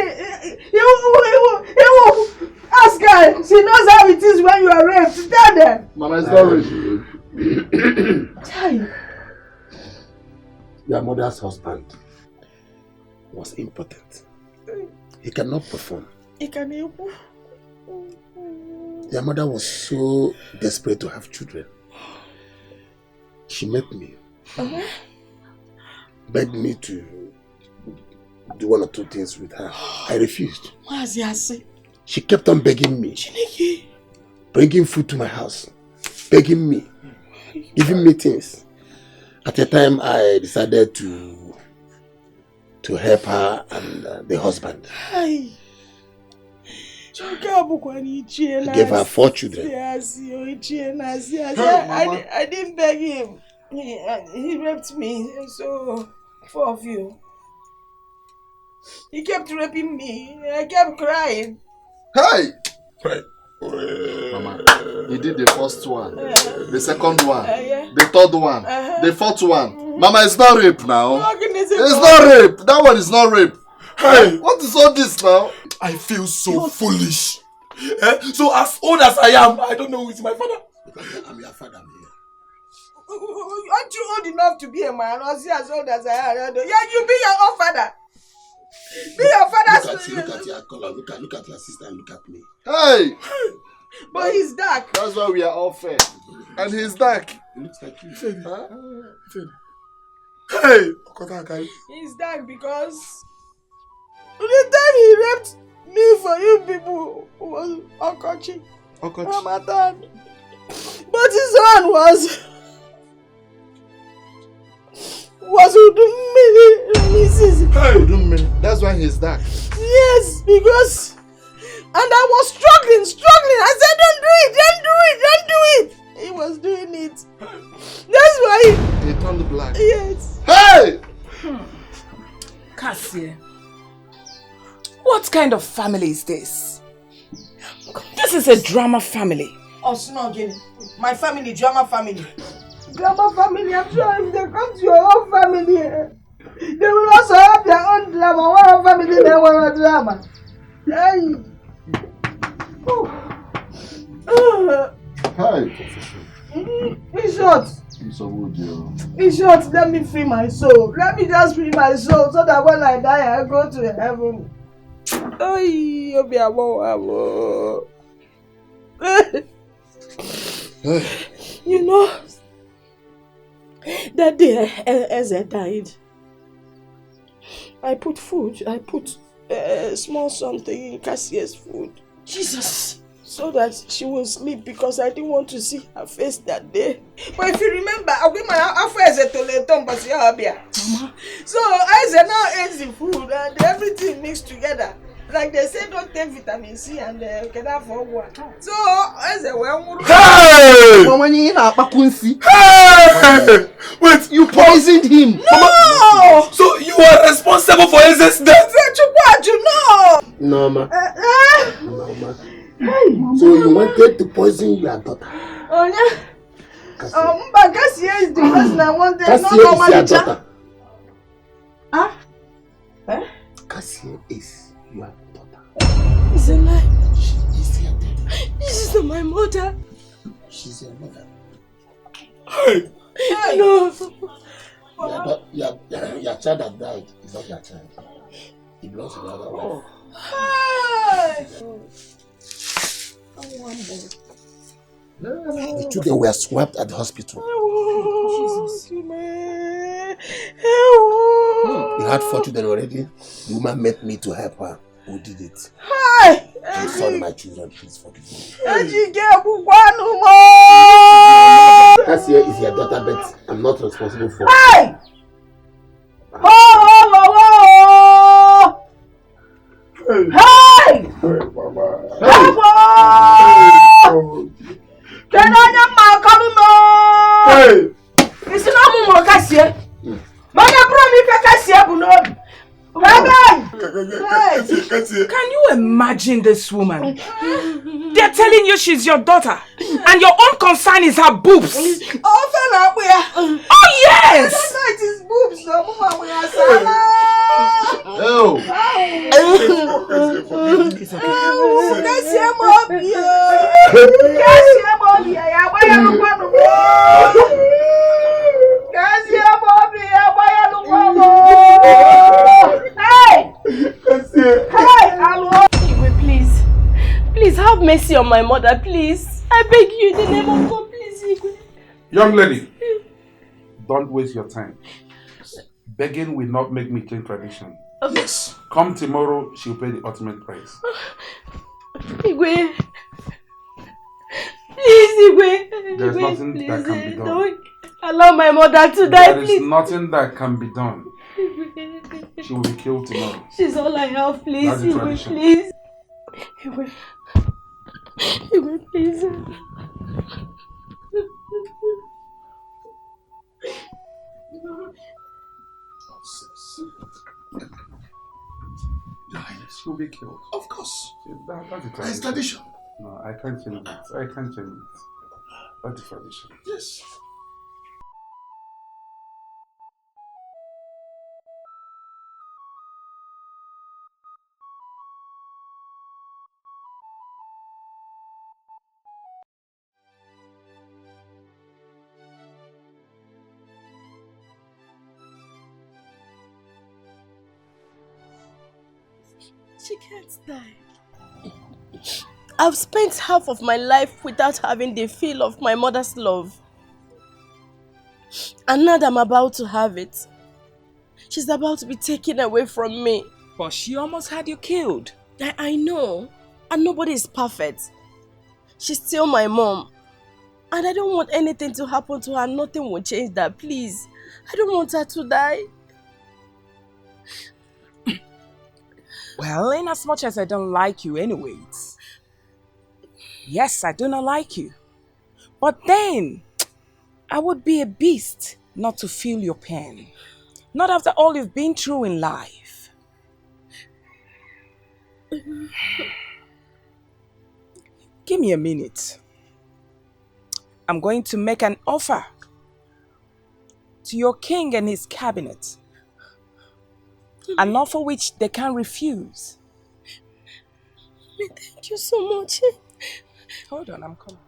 He will ask her. She knows how it is when you are raped. Tell them. Mama, it's not rape. Your mother's husband was impotent. He cannot perform. He can help. Your mother was so desperate to have children. She met me, begged me to do one or two things with her. I refused. She kept on begging me, bringing food to my house, begging me, giving me things. At the time, I decided to help her and the husband. I gave her 4 children. I didn't beg him. He raped me, so 4 of you. He kept raping me. I kept crying. Hey! Right. Mama, he did the first one, the second one, the third one, the fourth one. Mama, it's not rape now. It's not rape. That one is not rape. Hey, what is all this now? I feel so foolish. So as old as I am, I don't know who is my father. I'm your father, man. Aren't you old enough to be a man? Or see as old as I am? Yeah, you be your own father. Be your father's. Look at your color. Look at your sister and look at me. Hey! But he's dark. That's why we are all fair. And he's dark. He looks like you. Huh? Hey! He's dark because the time he raped me for you people was Okochi. Ramadan. But his one was Udumini. That's why he's dark. Yes, because and I was struggling. I said, don't do it. He was doing it. That's why he turned black. Yes. Hey! Cassie, what kind of family is this? This is a drama family. Oh, Snoggy. My family, drama family. Drama family, I'm sure if they come to your own family, they will also have their own drama. One family, they want a drama. Hey. Hi. In short, let me free my soul. Let me just free my soul so that when I die, I go to heaven. You know, that day as I died, I put small something in Cassie's food. Jesus! So that she will sleep because I didn't want to see her face that day. But if you remember, so I said now ate the food and everything mixed together. Like they say, don't take vitamin C and get for water. So I said, well, hey! Hey! Wait, you poisoned him. No! So you are responsible for his death? No, ma. So you wanted to poison your daughter? Oh yeah. But Cassie is the person I wanted. Cassie not is your daughter. Huh? Cassie is your daughter. It's a lie. She is your daughter. This is not my mother. She's your mother. Hey! No. Your child that died is not your child. It belongs to the other wife. Hey! The children were swept at the hospital. Jesus. You had 4 children already. The woman met me to help her. who did it. Hi! I'm sorry, my children. Please forgive me. Cassia is your daughter, but I'm not responsible for it. Hey! Hey! Can I Hey! It's not more Cassia. Mother, Cassia, Can you imagine this woman? They're telling you she's your daughter, and your own concern is her boobs. Oh yes! It is boobs. Please have mercy on my mother, please. I beg you in the name of God, please. Young lady, don't waste your time. Begging will not make me change tradition. Yes. Come tomorrow, she'll pay the ultimate price. Igwe. Please, Igwe. There's nothing that can be done. Don't allow my mother to die, please. There is nothing that can be done. She will be killed tomorrow. She's all I have, please. That's the Igwe, tradition. please. Igwe. Igwe, please. She will be killed. Of course. That's the tradition. No, I can't change it. I can't change it. That's the tradition. Yes. She can't die. I've spent half of my life without having the feel of my mother's love. And now that I'm about to have it, she's about to be taken away from me. But she almost had you killed. I know. And nobody is perfect. She's still my mom. And I don't want anything to happen to her. Nothing will change that, please. I don't want her to die. Well, in as much as I don't like you anyways. Yes, I do not like you. But then, I would be a beast not to feel your pain. Not after all you've been through in life. Give me a minute. I'm going to make an offer to your king and his cabinet. An offer which they can't refuse. Thank you so much. Hold on, I'm coming.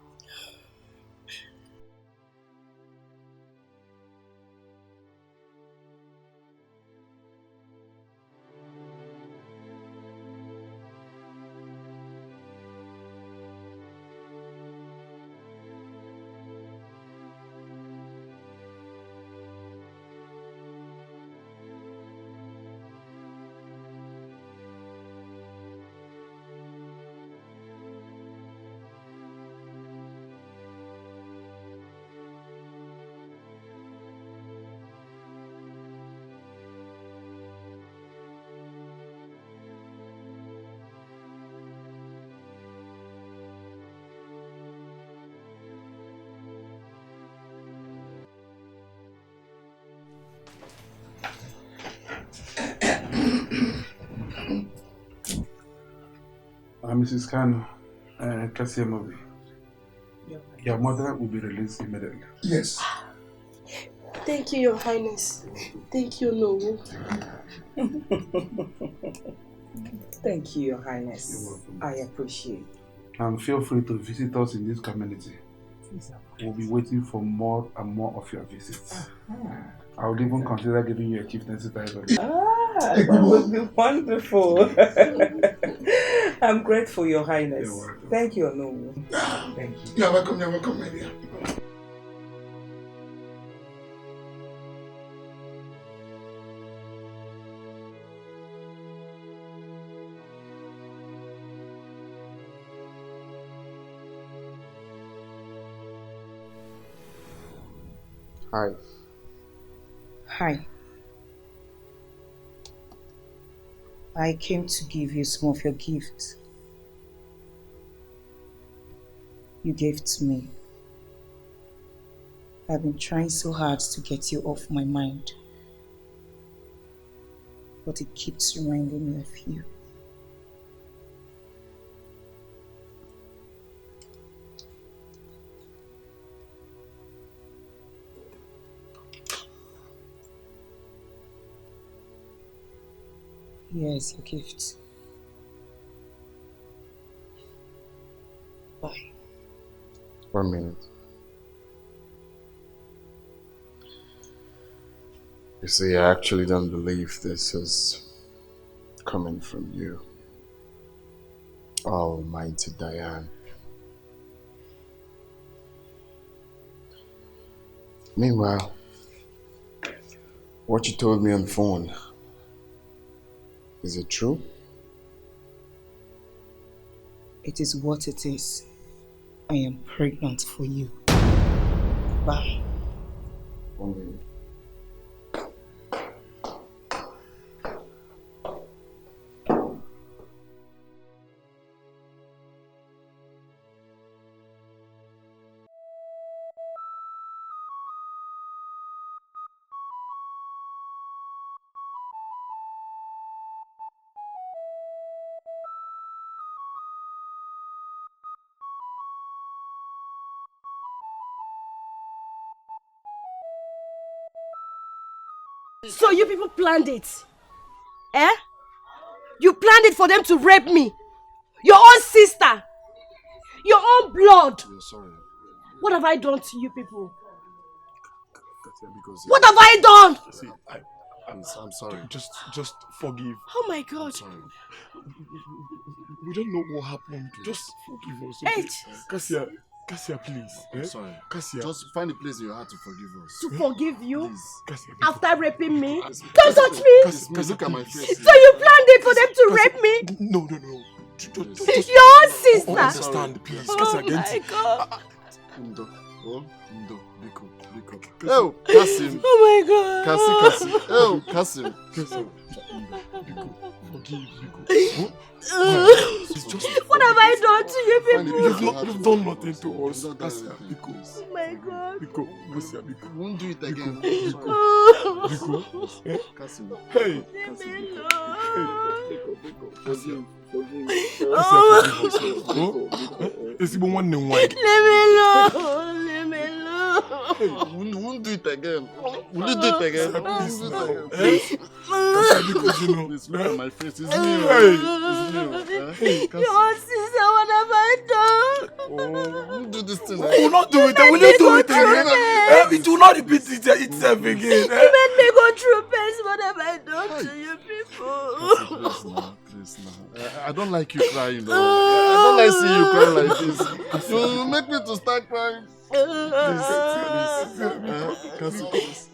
Mrs. Khan, Cassia movie. Your mother will be released immediately. Yes. Thank you, Your Highness. Thank you, Nobu. Thank you, Your Highness. You're welcome. I appreciate. And feel free to visit us in this community. We'll be waiting for more and more of your visits. I would even consider giving you a chieftaincy title. That would be wonderful. I'm grateful, Your Highness. Thank you, Onny. Thank you. You're welcome, my dear. Hi. Hi. I came to give you some of your gifts. You gave to me. I've been trying so hard to get you off my mind. But it keeps reminding me of you. Here's your gift. Bye. 1 minute. You see, I actually don't believe this is coming from you. Almighty Diane. Meanwhile, what you told me on the phone, is it true? It is what it is. I am pregnant for you. Bye. 1 minute. So you people planned it? Eh? You planned it for them to rape me? Your own sister? Your own blood? You're sorry. What have I done to you people? Because what have I done? See, I'm sorry. Just forgive. Oh my God. I'm sorry. We don't know what happened. Just forgive us. Okay? Cassia, please. I'm sorry. Cassia. Just find a place in your heart to forgive us. To forgive you? Please. Cassia, after raping me? Don't touch me! Cassia, look at my face. So you planned it for them to rape me? No. Your own sister? Understand, please. Cassia, Oh my God. Ndo, Biko. Oh, Kasim. Oh my God. Cassie. Oh, Kasim. Forgive, What have I done to you people? You've done nothing to us. Cassia, Biko. Oh my God. Biko, Cassia, Biko. Won't do it again. Biko. Kasim. Hey. Cassia. It's even one name. Leave me alone. Leave me alone. Won't do it again. Will you do it again? Please, Please look at my face. It's me. Your sister, what have I done? Won't do this thing. Will not do it. Will you do it again? It will not repeat itself again. You made me go through pain. What have I done to you people? Please now. I don't like you crying. I don't like seeing you crying like this. You make me to start crying. Please.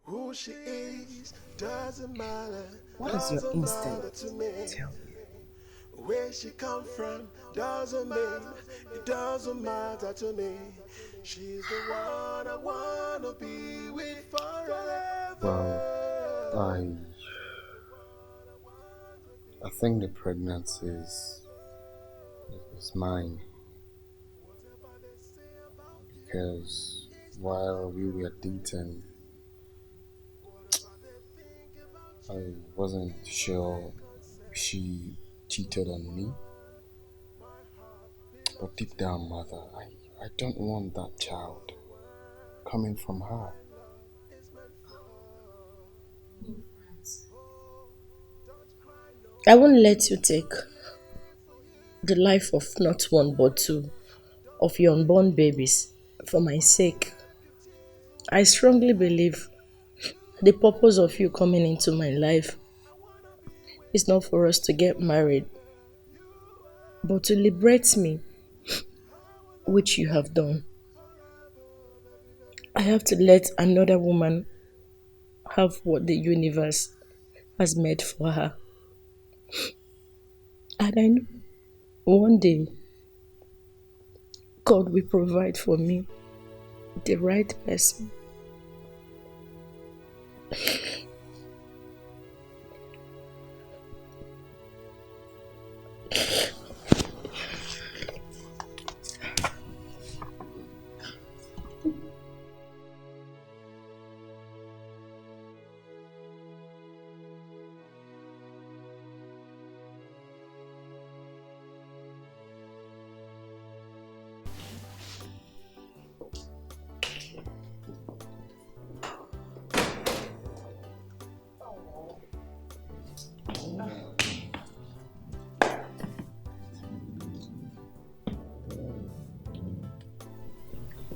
Who she is doesn't matter. What is your instinct? Tell me. Where she come from doesn't mean it doesn't matter to me. She's the one I wanna be with forever. Well, I think the pregnancy is mine, because while we were dating, I wasn't sure she cheated on me, but deep down, mother, I don't want that child coming from her. I won't let you take the life of not one but two of your unborn babies for my sake. I strongly believe the purpose of you coming into my life is not for us to get married, but to liberate me, which you have done. I have to let another woman have what the universe has made for her. And I know one day God will provide for me the right person.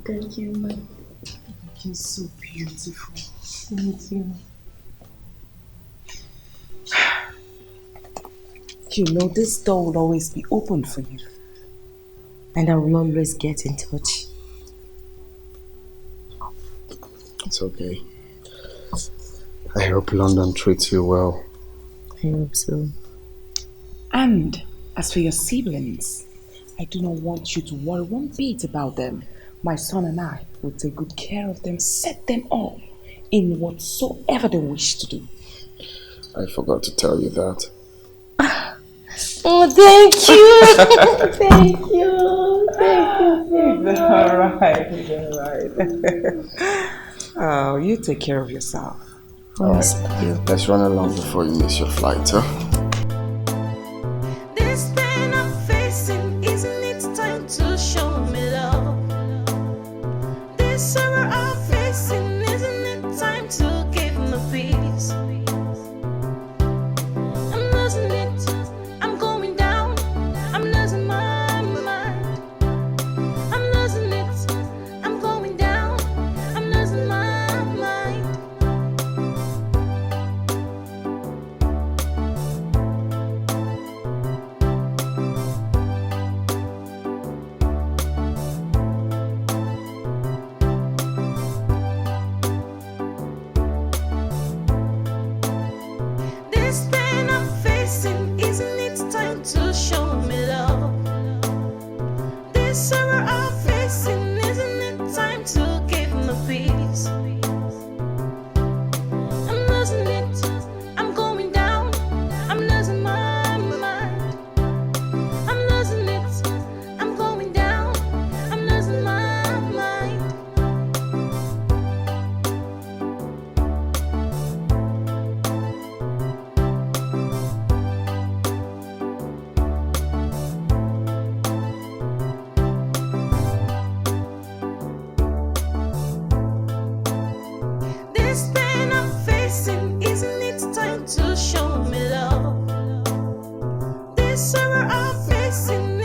Thank you, ma. You're so beautiful. Thank you. You know, this door will always be open for you. And I will always get in touch. It's okay. I hope London treats you well. I hope so. And as for your siblings, I do not want you to worry one bit about them. My son and I will take good care of them, set them up in whatsoever they wish to do. I forgot to tell you that. Oh, thank you. Thank you. Thank you. It's alright. Oh, you take care of yourself. Alright, let's run along before you miss your flight, huh? This pain I'm facing, isn't it time to show me love? This sorrow I'm facing, isn't it time to give me peace? I'm losing it, I'm going down, I'm losing my mind. I'm losing it, I'm going down, I'm losing my mind. This pain I'm facing, isn't it time to show me love? This sorrow I'm facing, isn't it time to give me peace? I'm losing it, I'm going down, I'm losing my mind. I'm losing it, I'm going down, I'm losing my mind. This pain I'm facing, isn't it time to show me love? This sorrow I'm facing,